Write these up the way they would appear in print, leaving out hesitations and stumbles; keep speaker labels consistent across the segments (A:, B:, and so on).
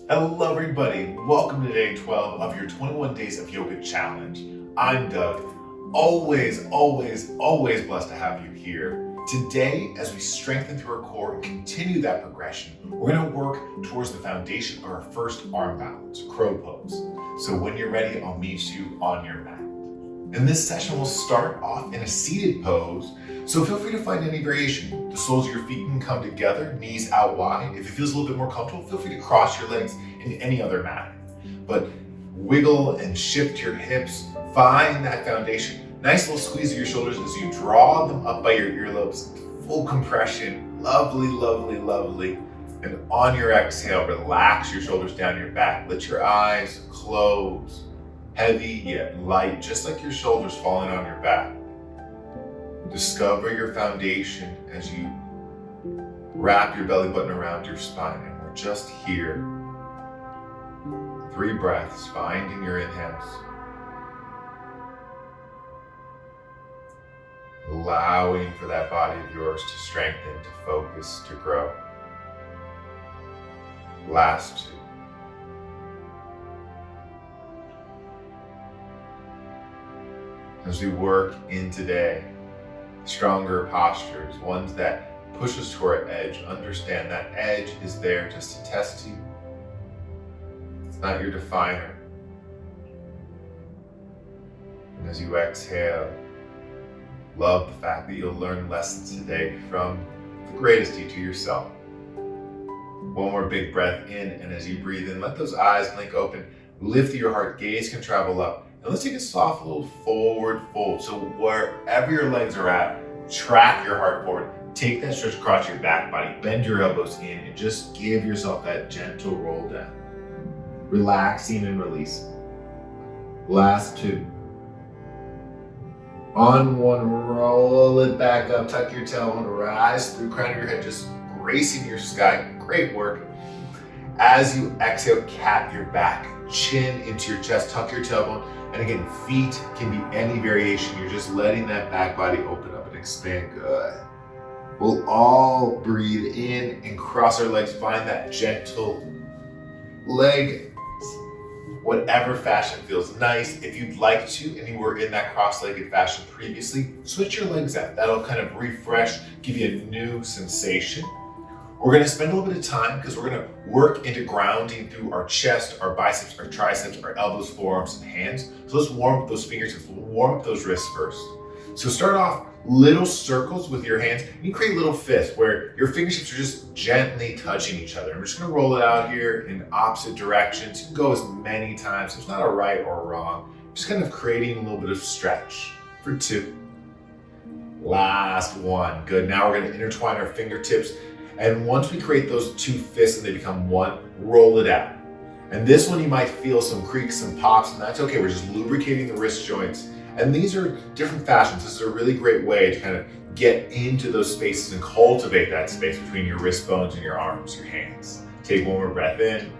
A: Hello everybody, welcome to day 12 of your 21 Days of Yoga Challenge. I'm Doug, always blessed to have you here. Today, as we strengthen through our core and continue that progression, we're going to work towards the foundation of our first arm balance, crow pose. So when you're ready, I'll meet you on your mat. In this session, we'll start off in a seated pose, so feel free to find any variation. The soles of your feet can come together, knees out wide. If it feels a little bit more comfortable, feel free to cross your legs in any other manner. But wiggle and shift your hips, find that foundation. Nice little squeeze of your shoulders as you draw them up by your earlobes. Full compression, lovely. And on your exhale, relax your shoulders down your back. Let your eyes close. Heavy yet light, just like your shoulders falling on your back. Discover your foundation as you wrap your belly button around your spine. And we're just here. 3 breaths, finding your inhales. Allowing for that body of yours to strengthen, to focus, to grow. Last 2. As we work in today, stronger postures, ones that push us to our edge, understand that edge is there just to test you. It's not your definer. And as you exhale, love the fact that you'll learn lessons today from the greatest teacher, yourself. One more big breath in, and as you breathe in, let those eyes blink open, lift your heart, gaze can travel up. And let's take a soft little forward fold. So wherever your legs are at, track your heart forward. Take that stretch across your back body, bend your elbows in, and just give yourself that gentle roll down. Relaxing and releasing. Last 2. On 1, roll it back up, tuck your tailbone, rise through crown of your head, just gracing your sky. Great work. As you exhale, cat your back, chin into your chest, tuck your tailbone. And again, feet can be any variation. You're just letting that back body open up and expand. Good. We'll all breathe in and cross our legs. Find that gentle leg, whatever fashion feels nice. If you'd like to, and you were in that cross-legged fashion previously, switch your legs out. That'll kind of refresh, give you a new sensation. We're going to spend a little bit of time because we're going to work into grounding through our chest, our biceps, our triceps, our elbows, forearms, and hands. So let's warm up those fingertips, we'll warm up those wrists first. So start off little circles with your hands. You create little fists where your fingertips are just gently touching each other. And we're just going to roll it out here in opposite directions. You can go as many times. There's not a right or a wrong. Just kind of creating a little bit of stretch for 2. Last 1. Good. Now we're going to intertwine our fingertips. And once we create those 2 fists and they become 1, roll it out. And this one you might feel some creaks, some pops, and that's okay. We're just lubricating the wrist joints. And these are different fashions. This is a really great way to kind of get into those spaces and cultivate that space between your wrist bones and your arms, your hands. Take 1 more breath in.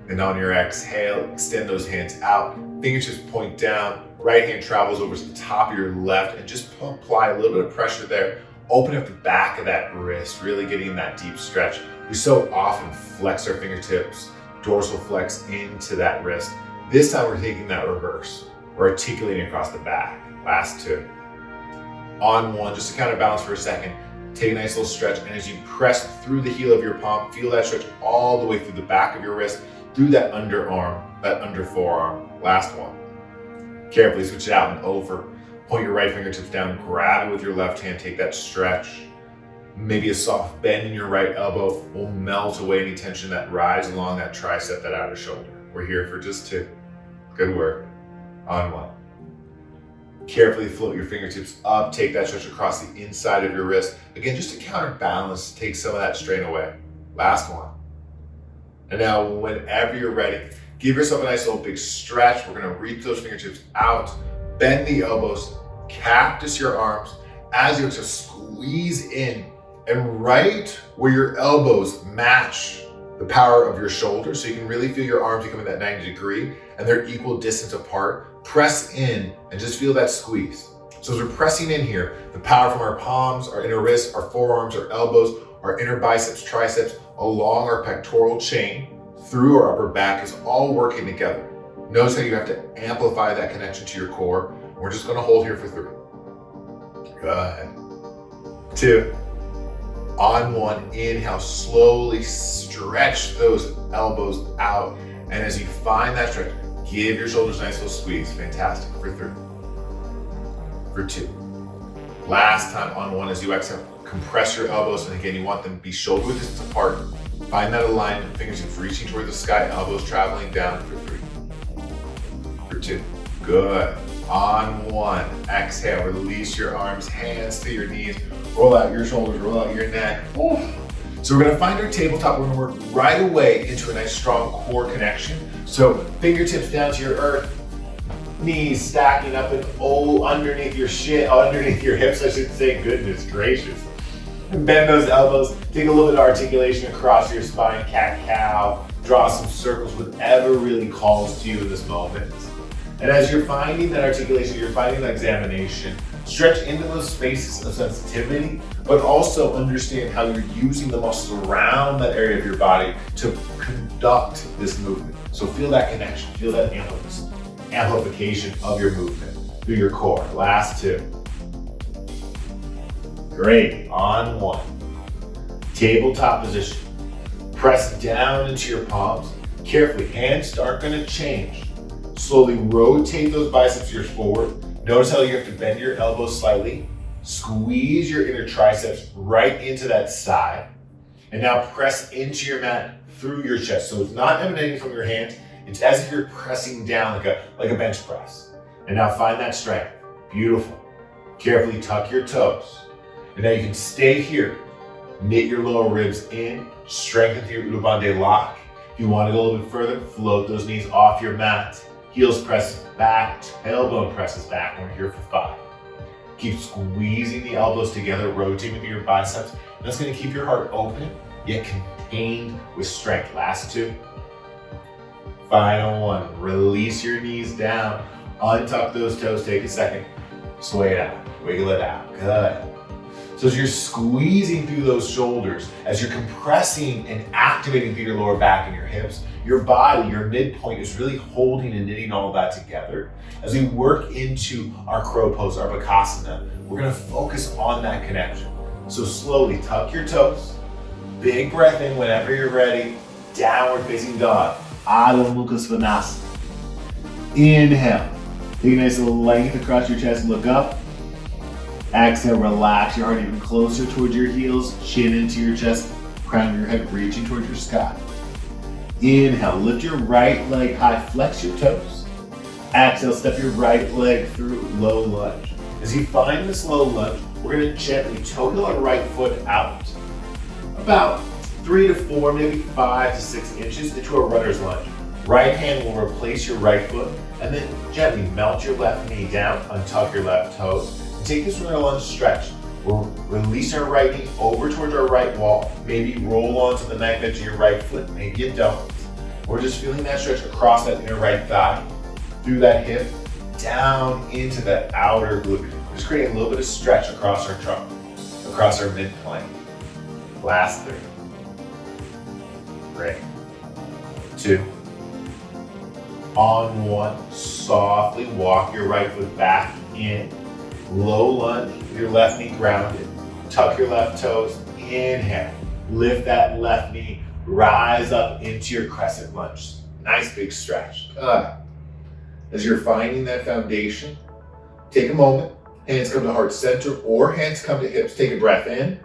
A: And on your exhale, extend those hands out. Fingertips point down. Right hand travels over to the top of your left and just apply a little bit of pressure there. Open up the back of that wrist, really getting that deep stretch. We so often flex our fingertips, dorsal flex into that wrist. This time we're taking that reverse. We're articulating across the back. Last 2. On 1, just to counterbalance for a second, take a nice little stretch. And as you press through the heel of your palm, feel that stretch all the way through the back of your wrist, through that underarm, that under forearm. Last 1. Carefully switch it out and over. Point your right fingertips down, grab it with your left hand, take that stretch. Maybe a soft bend in your right elbow will melt away any tension that rides along that tricep, that outer shoulder. We're here for just 2. Good work. On 1. Carefully float your fingertips up, take that stretch across the inside of your wrist. Again, just to counterbalance, take some of that strain away. Last 1. And now, whenever you're ready, give yourself a nice little big stretch. We're gonna reach those fingertips out, bend the elbows, cactus your arms. As you exhale, squeeze in, and right where your elbows match the power of your shoulders, so you can really feel your arms becoming that 90 degree and they're equal distance apart, press in and just feel that squeeze. So as we're pressing in here, the power from our palms, our inner wrists, our forearms, our elbows, our inner biceps, triceps, along our pectoral chain, through our upper back is all working together. Notice how you have to amplify that connection to your core. We're just gonna hold here for 3. Good. 2. On 1, inhale, slowly stretch those elbows out. And as you find that stretch, give your shoulders a nice little squeeze. Fantastic. For 3. For 2. Last time on 1 as you exhale, compress your elbows. And again, you want them to be shoulder width distance apart. Find that alignment, fingertips reaching toward the sky, elbows traveling down for 3. For 2. Good. On 1, exhale, release your arms, hands to your knees, roll out your shoulders, roll out your neck. So we're gonna find our tabletop. We're gonna work right away into a nice strong core connection. So fingertips down to your earth, knees stacking up and underneath your hips, I should say. Goodness gracious. And bend those elbows, take a little bit of articulation across your spine, cat-cow, draw some circles, whatever really calls to you in this moment. And as you're finding that articulation, you're finding that examination, stretch into those spaces of sensitivity, but also understand how you're using the muscles around that area of your body to conduct this movement. So feel that connection, feel that amplification of your movement through your core. Last 2. Great. On 1. Tabletop position. Press down into your palms. Carefully, hands aren't going to change. Slowly rotate those biceps ears forward. Notice how you have to bend your elbows slightly. Squeeze your inner triceps right into that side. And now press into your mat through your chest. So it's not emanating from your hands. It's as if you're pressing down like a bench press. And now find that strength. Beautiful. Carefully tuck your toes. And now you can stay here. Knit your lower ribs in. Strengthen through your Uddiyana lock. If you want to go a little bit further, float those knees off your mat. Heels press back, tailbone presses back. We're here for 5. Keep squeezing the elbows together, rotating with your biceps. That's going to keep your heart open, yet contained with strength. Last 2. Final 1. Release your knees down. Untuck those toes. Take a second. Sway it out. Wiggle it out. Good. So as you're squeezing through those shoulders, as you're compressing and activating through your lower back and your hips, your body, your midpoint is really holding and knitting all of that together. As we work into our crow pose, our bakasana, we're gonna focus on that connection. So slowly tuck your toes, big breath in whenever you're ready, downward facing dog, Adho Mukha Svanasana. Inhale, take a nice little length across your chest, look up. Exhale, relax your heart even closer towards your heels, chin into your chest, crown of your head reaching towards your sky. Inhale, lift your right leg high, flex your toes. Exhale, step your right leg through low lunge. As you find this low lunge, we're gonna gently toe heel our right foot out. About 3 to 4, maybe 5 to 6 inches into a runner's lunge. Right hand will replace your right foot, and then gently melt your left knee down, untuck your left toes. Take this runner lunge stretch. We'll release our right knee over towards our right wall. Maybe roll onto the knife edge of your right foot. Maybe you don't. We're just feeling that stretch across that inner right thigh, through that hip, down into that outer glute. We're just creating a little bit of stretch across our trunk, across our mid-plane. Last 3. Great. 2. On 1, softly walk your right foot back in. Low lunge, your left knee grounded. Tuck your left toes, inhale. Lift that left knee, rise up into your crescent lunge. Nice big stretch. Good. As you're finding that foundation, take a moment. Hands come to heart center or hands come to hips. Take a breath in.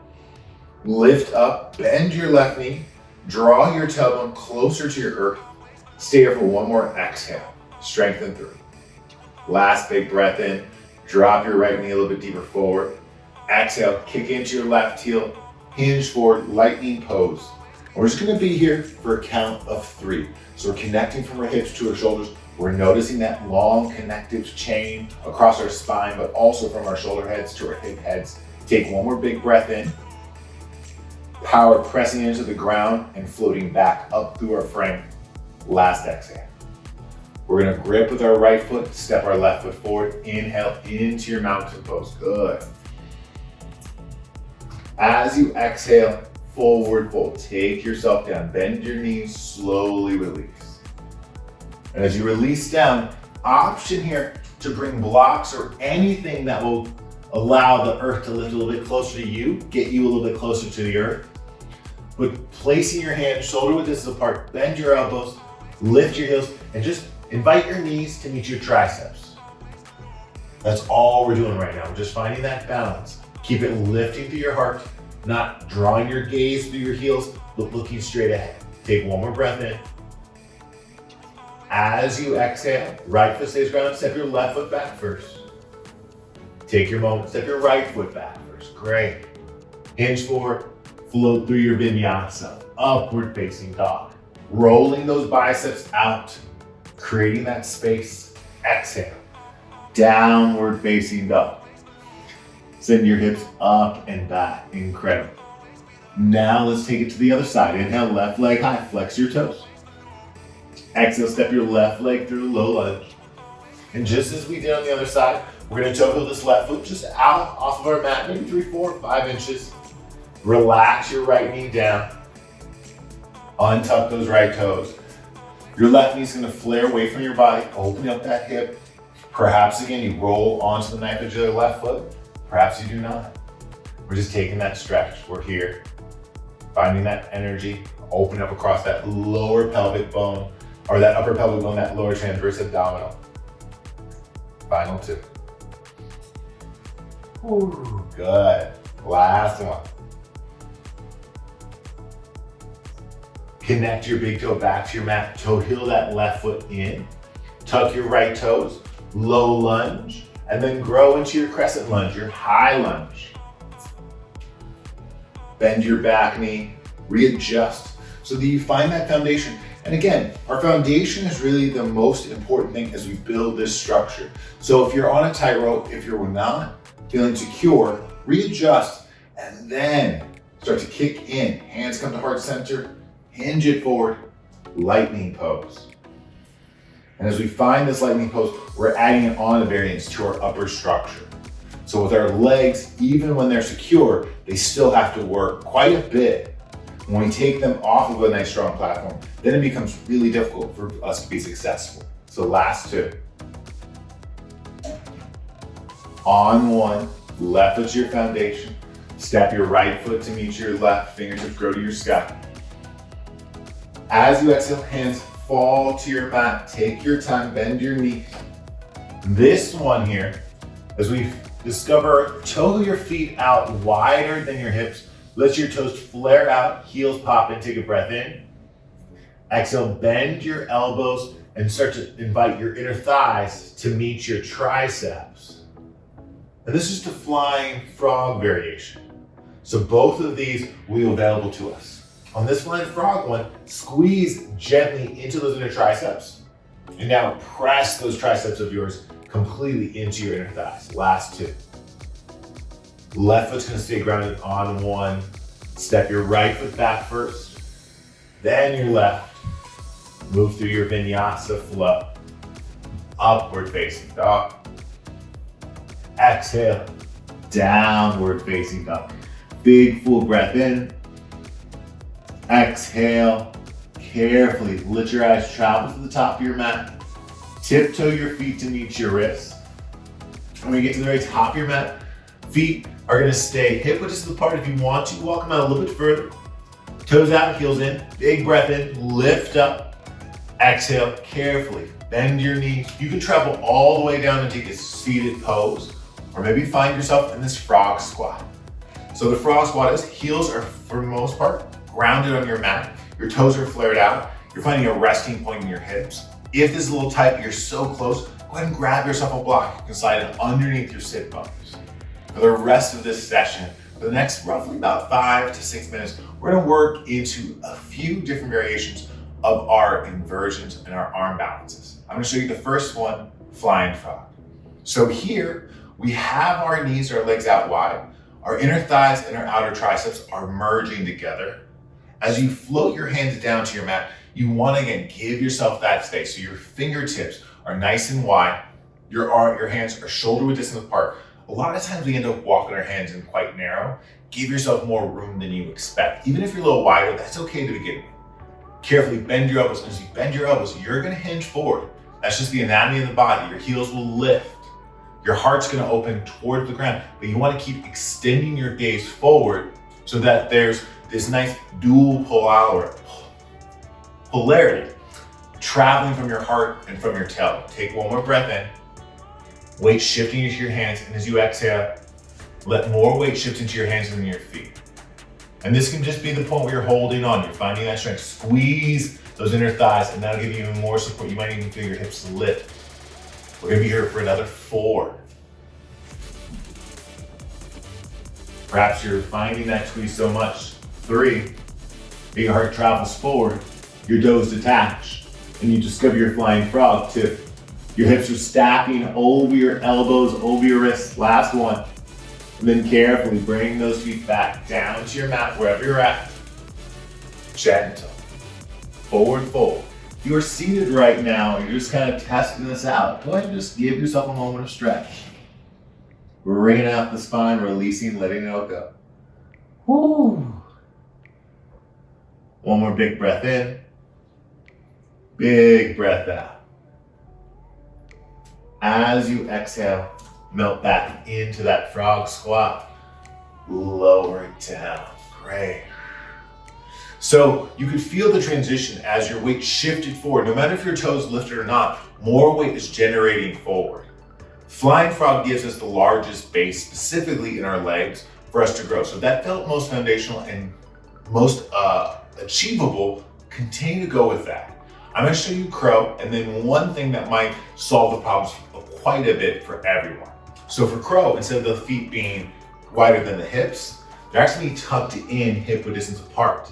A: Lift up, bend your left knee. Draw your tailbone closer to your earth. Stay here for 1 more exhale. Strengthen 3. Last big breath in. Drop your right knee a little bit deeper forward. Exhale, kick into your left heel, hinge forward, lightning pose. And we're just gonna be here for a count of 3. So we're connecting from our hips to our shoulders. We're noticing that long connective chain across our spine, but also from our shoulder heads to our hip heads. Take 1 more big breath in. Power pressing into the ground and floating back up through our frame. Last exhale. We're gonna grip with our right foot, step our left foot forward, inhale into your mountain pose. Good. As you exhale, forward fold. Take yourself down. Bend your knees, slowly release. And as you release down, option here to bring blocks or anything that will allow the earth to lift a little bit closer to you, get you a little bit closer to the earth. But placing your hands shoulder width distance apart, bend your elbows, lift your heels, and just invite your knees to meet your triceps. That's all we're doing right now. We're just finding that balance. Keep it lifting through your heart, not drawing your gaze through your heels, but looking straight ahead. Take one more breath in. As you exhale, right foot stays grounded, step your left foot back first. Take your moment, step your right foot back first. Great. Hinge forward, float through your vinyasa, upward facing dog. Rolling those biceps out, creating that space. Exhale, downward facing dog. Send your hips up and back, incredible. Now let's take it to the other side. Inhale, left leg high, flex your toes. Exhale, step your left leg through low lunge. And just as we did on the other side, we're gonna toe heel this left foot just out off of our mat, maybe 3, 4, 5 inches. Relax your right knee down. Untuck those right toes. Your left knee's gonna flare away from your body, opening up that hip. Perhaps again, you roll onto the knife edge of the left foot. Perhaps you do not. We're just taking that stretch. We're here, finding that energy, open up across that lower pelvic bone, or that upper pelvic bone, that lower transverse abdominal. Final 2. Ooh, good. Last one. Connect your big toe back to your mat. Toe heel that left foot in. Tuck your right toes. Low lunge. And then grow into your crescent lunge, your high lunge. Bend your back knee. Readjust so that you find that foundation. And again, our foundation is really the most important thing as we build this structure. So if you're on a tightrope, if you're not feeling secure, readjust and then start to kick in. Hands come to heart center, hinge it forward, lightning pose. And as we find this lightning pose, we're adding on a variance to our upper structure. So with our legs, even when they're secure, they still have to work quite a bit. When we take them off of a nice strong platform, then it becomes really difficult for us to be successful. So last 2. On 1, left foot to your foundation. Step your right foot to meet your left, fingertips grow to your sky. As you exhale, hands fall to your mat. Take your time, bend your knee. This one here, as we discover, toe your feet out wider than your hips. Let your toes flare out, heels pop in, take a breath in. Exhale, bend your elbows and start to invite your inner thighs to meet your triceps. And this is the flying frog variation. So both of these will be available to us. On this flying frog one, squeeze gently into those inner triceps. And now press those triceps of yours completely into your inner thighs. Last 2. Left foot's gonna stay grounded on 1. Step your right foot back first, then your left. Move through your vinyasa flow. Upward facing dog. Exhale, downward facing dog. Big full breath in. Exhale, carefully let your eyes travel to the top of your mat. Tiptoe your feet to meet your wrists. When we get to the very top of your mat, feet are gonna stay hip width distance apart. If you want to, walk them out a little bit further. Toes out, heels in. Big breath in, lift up. Exhale, carefully bend your knees. You can travel all the way down and take a seated pose, or maybe find yourself in this frog squat. So the frog squat is heels are, for the most part, grounded on your mat. Your toes are flared out. You're finding a resting point in your hips. If this is a little tight, but you're so close, go ahead and grab yourself a block. You can slide it underneath your sit bones. For the rest of this session, for the next roughly about 5 to 6 minutes, we're gonna work into a few different variations of our inversions and our arm balances. I'm gonna show you the first one, flying frog. So here, we have our knees, our legs out wide. Our inner thighs and our outer triceps are merging together. As you float your hands down to your mat, you wanna, again, give yourself that space. So your fingertips are nice and wide. Your hands are shoulder width distance apart. a lot of times we end up walking our hands in quite narrow. Give yourself more room than you expect. Even if you're a little wider, that's okay to begin with. Carefully bend your elbows. As you bend your elbows, you're gonna hinge forward. That's just the anatomy of the body. Your heels will lift. Your heart's gonna open towards the ground, but you wanna keep extending your gaze forward so that there's this nice dual polarity traveling from your heart and from your tail. Take one more breath in. Weight shifting into your hands, and as you exhale, let more weight shift into your hands and your feet. And this can just be the point where you're holding on. You're finding that strength. Squeeze those inner thighs, and that'll give you even more support. You might even feel your hips lift. We're gonna be here for another 4. Perhaps you're finding that squeeze so much. 3, your heart travels forward, your toes detach, and you discover your flying frog. 2, your hips are stacking over your elbows, over your wrists. Last 1. And then carefully bring those feet back down to your mat, wherever you're at. Gentle. Forward fold. If you are seated right now, you're just kind of testing this out. Go ahead and just give yourself a moment of stretch. Bringing out the spine, releasing, letting it all go. Woo. One more big breath in. Big breath out. As you exhale, melt back into that frog squat. Lower it down. Great. So you could feel the transition as your weight shifted forward. No matter if your toes lifted or not, more weight is generating forward. Flying frog gives us the largest base, specifically in our legs, for us to grow. So that felt most foundational and most achievable. Continue to go with that. I'm going to show you crow, and then one thing that might solve the problems quite a bit for everyone. So for crow, instead of the feet being wider than the hips, they're actually tucked in hip width distance apart.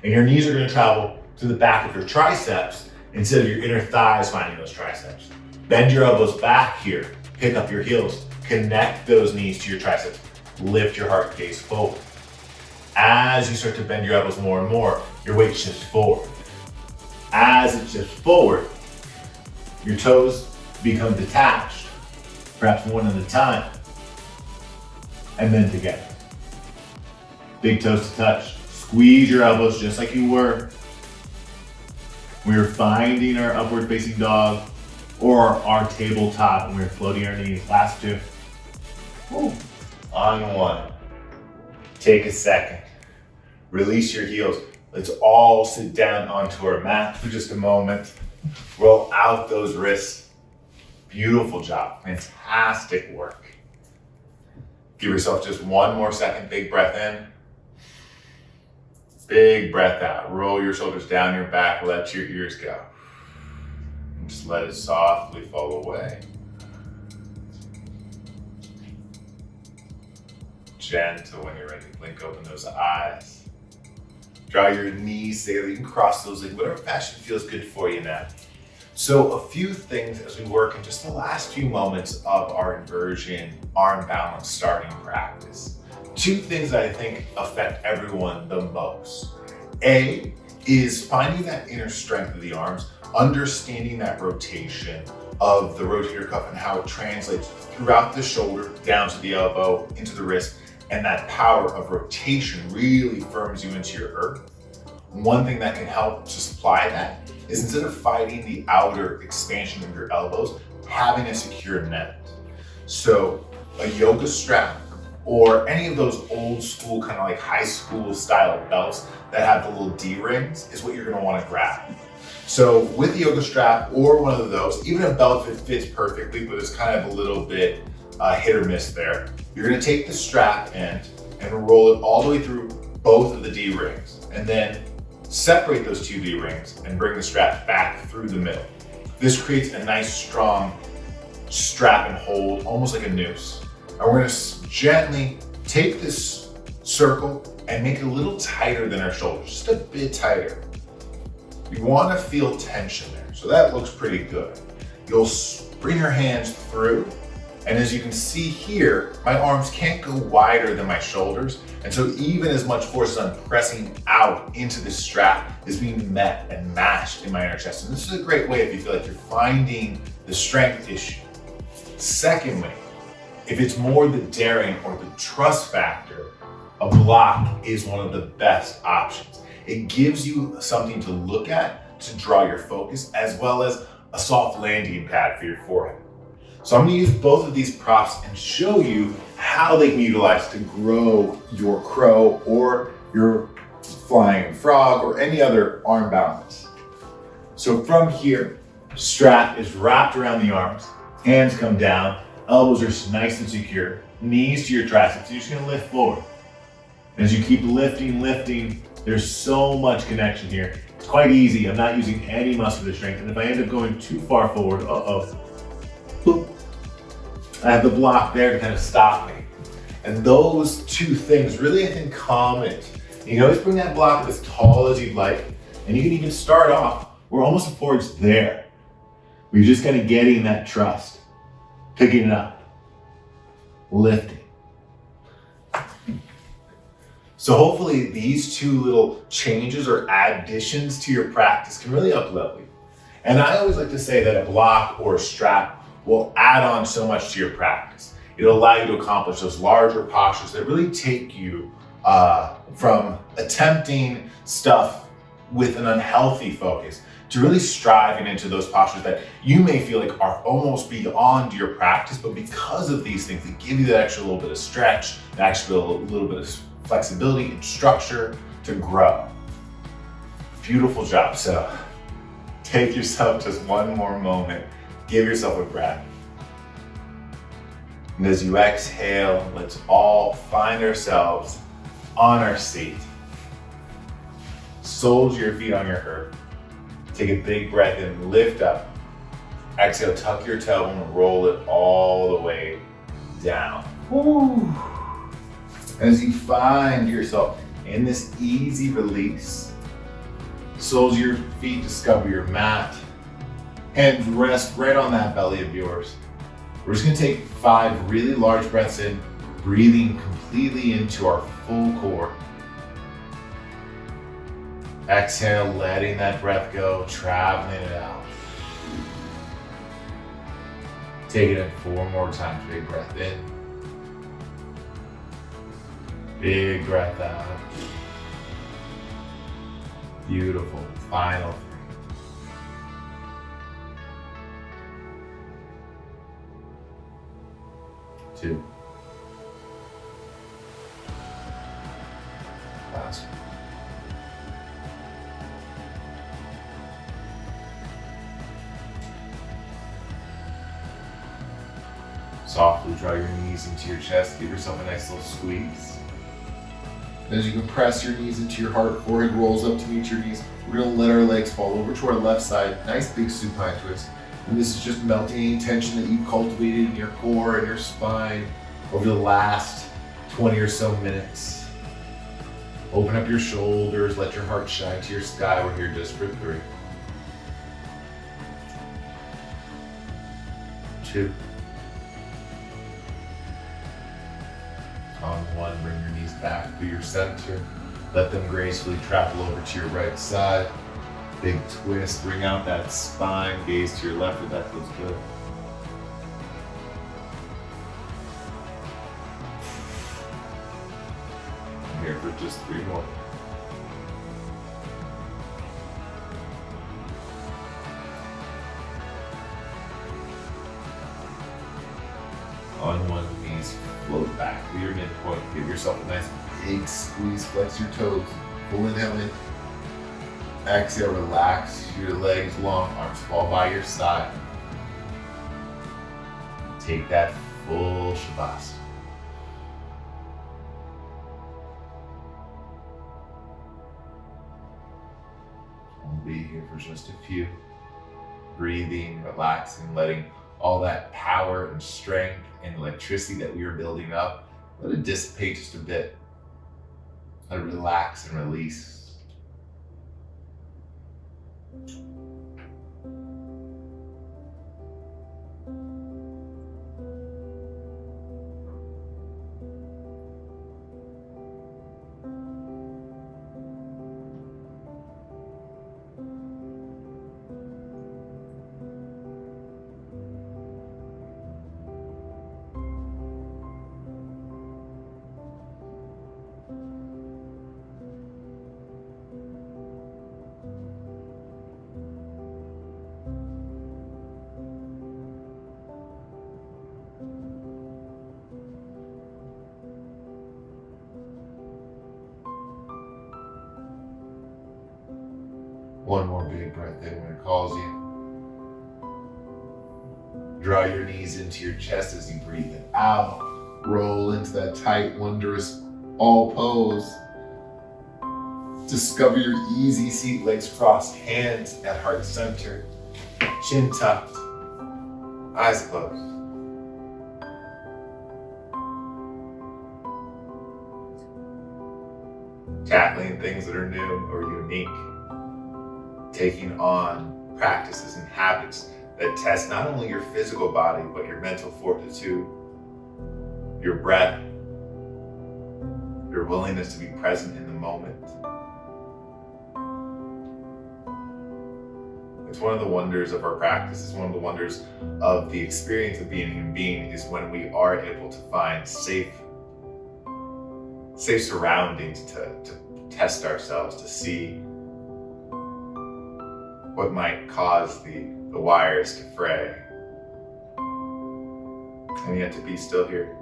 A: And your knees are going to travel to the back of your triceps instead of your inner thighs finding those triceps. Bend your elbows back here, pick up your heels, connect those knees to your triceps, lift your heart gaze forward. As you start to bend your elbows more and more, your weight shifts forward. As it shifts forward, your toes become detached, perhaps one at a time, and then together. Big toes to touch. Squeeze your elbows just like you were. We're finding our upward facing dog or our tabletop, and we're floating our knees. Last 2. Woo. On 1. Take a second. Release your heels. Let's all sit down onto our mat for just a moment. Roll out those wrists. Beautiful job. Fantastic work. Give yourself just one more second. Big breath in. Big breath out. Roll your shoulders down your back. Let your ears go. And just let it softly fall away. Gentle when you're ready. Blink open those eyes. Draw your knees together. You can cross those legs, whatever fashion feels good for you now. So a few things as we work in just the last few moments of our inversion arm balance starting practice. 2 things that I think affect everyone the most. A is finding that inner strength of the arms, understanding that rotation of the rotator cuff and how it translates throughout the shoulder, down to the elbow, into the wrist, and that power of rotation really firms you into your earth. One thing that can help to supply that is instead of fighting the outer expansion of your elbows, having a secure net. So a yoga strap or any of those old school kind of like high school style belts that have the little D-rings is what you're gonna wanna grab. So with the yoga strap or one of those, even a belt that fits perfectly, but it's kind of a little bit hit or miss there, you're gonna take the strap end and roll it all the way through both of the D-rings, and then separate those 2 D-rings and bring the strap back through the middle. This creates a nice strong strap and hold, almost like a noose. And we're gonna gently take this circle and make it a little tighter than our shoulders, just a bit tighter. You wanna feel tension there, so that looks pretty good. You'll bring your hands through, and as you can see here, my arms can't go wider than my shoulders, and so even as much force as I'm pressing out into this strap is being met and matched in my inner chest. And this is a great way if you feel like you're finding the strength issue. Secondly, if it's more the daring or the trust factor, a block is one of the best options. It gives you something to look at to draw your focus, as well as a soft landing pad for your forehead. So I'm going to use both of these props and show you how they can be utilized to grow your crow or your flying frog or any other arm balance. So from here, strap is wrapped around the arms, hands come down, elbows are nice and secure, knees to your triceps. You're just going to lift forward. As you keep lifting, there's so much connection here. It's quite easy. I'm not using any muscular strength. And if I end up going too far forward, boop, I have the block there to kind of stop me. And those two things really, I think, calm it. You can always bring that block up as tall as you'd like. And you can even start off, we're almost towards there. We're just kind of getting that trust, picking it up, lifting. So hopefully these two little changes or additions to your practice can really up-level you. And I always like to say that a block or a strap will add on so much to your practice. It'll allow you to accomplish those larger postures that really take you from attempting stuff with an unhealthy focus to really striving into those postures that you may feel like are almost beyond your practice, but because of these things, they give you that extra little bit of stretch, that extra little bit of flexibility and structure to grow. Beautiful job. So take yourself just one more moment, give yourself a breath. And as you exhale, let's all find ourselves on our seat. Soles of your feet on your earth. Take a big breath in, lift up. Exhale, tuck your tailbone and roll it all the way down. Woo. As you find yourself in this easy release, soles of your feet discover your mat. Hands rest right on that belly of yours. We're just gonna take 5 really large breaths in, breathing completely into our full core. Exhale, letting that breath go, traveling it out. Take it in 4 more times. Big breath in. Big breath out. Beautiful. Final 3. 2. Last one. Softly draw your knees into your chest. Give yourself a nice little squeeze. As you can press your knees into your heart, forehead rolls up to meet your knees. We're going to let our legs fall over to our left side. Nice big supine twist. And this is just melting any tension that you've cultivated in your core and your spine over the last 20 or so minutes. Open up your shoulders, let your heart shine to your sky. We're here just for 3. 2. On 1, bring your knees back to your center. Let them gracefully travel over to your right side. Big twist, bring out that spine, gaze to your left if that feels good. I'm here for just 3 more. On 1, knees float back to your midpoint. Give yourself a nice big squeeze, flex your toes. Full inhale in. Exhale, relax your legs long, arms fall by your side. Take that full Shavasana. We'll be here for just a few. Breathing, relaxing, letting all that power and strength and electricity that we are building up, let it dissipate just a bit. Let it relax and release. One more big breath in when it calls you. Draw your knees into your chest as you breathe it out. Roll into that tight, wondrous all pose. Discover your easy seat, legs crossed, hands at heart center, chin tucked, eyes closed. Tackling things that are new or unique. Taking on practices and habits that test not only your physical body, but your mental fortitude, your breath, your willingness to be present in the moment. It's one of the wonders of our practice. It's one of the wonders of the experience of being a human being is when we are able to find safe surroundings to test ourselves, to see what might cause the wires to fray. And yet to be still here.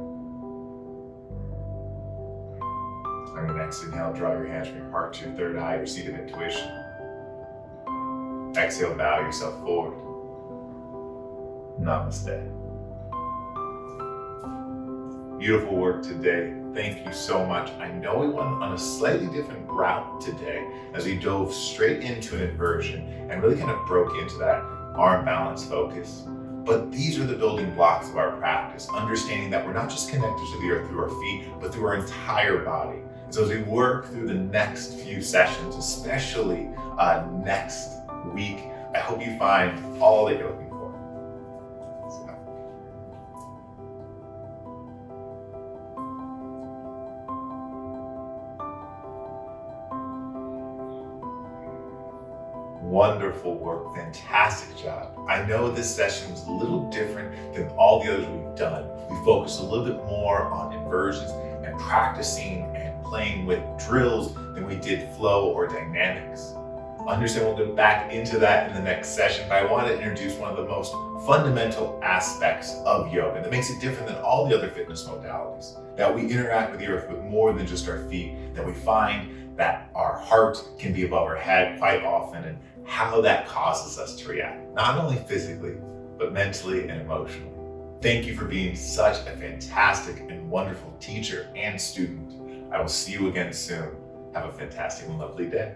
A: On your next inhale, draw your hands from your heart to your third eye, your seat of intuition. Exhale, bow yourself forward. Namaste. Beautiful work today. Thank you so much. I know we went on a slightly different route today as we dove straight into an inversion and really kind of broke into that arm balance focus. But these are the building blocks of our practice, understanding that we're not just connected to the earth through our feet, but through our entire body. And so as we work through the next few sessions, especially next week, I hope you find all that you're looking for. Wonderful work, fantastic job. I know this session was a little different than all the others we've done. We focused a little bit more on inversions and practicing and playing with drills than we did flow or dynamics. Understand we'll get back into that in the next session, but I want to introduce one of the most fundamental aspects of yoga that makes it different than all the other fitness modalities. That we interact with the earth with more than just our feet, that we find that our heart can be above our head quite often, and how that causes us to react, not only physically, but mentally and emotionally. Thank you for being such a fantastic and wonderful teacher and student. I will see you again soon. Have a fantastic and lovely day.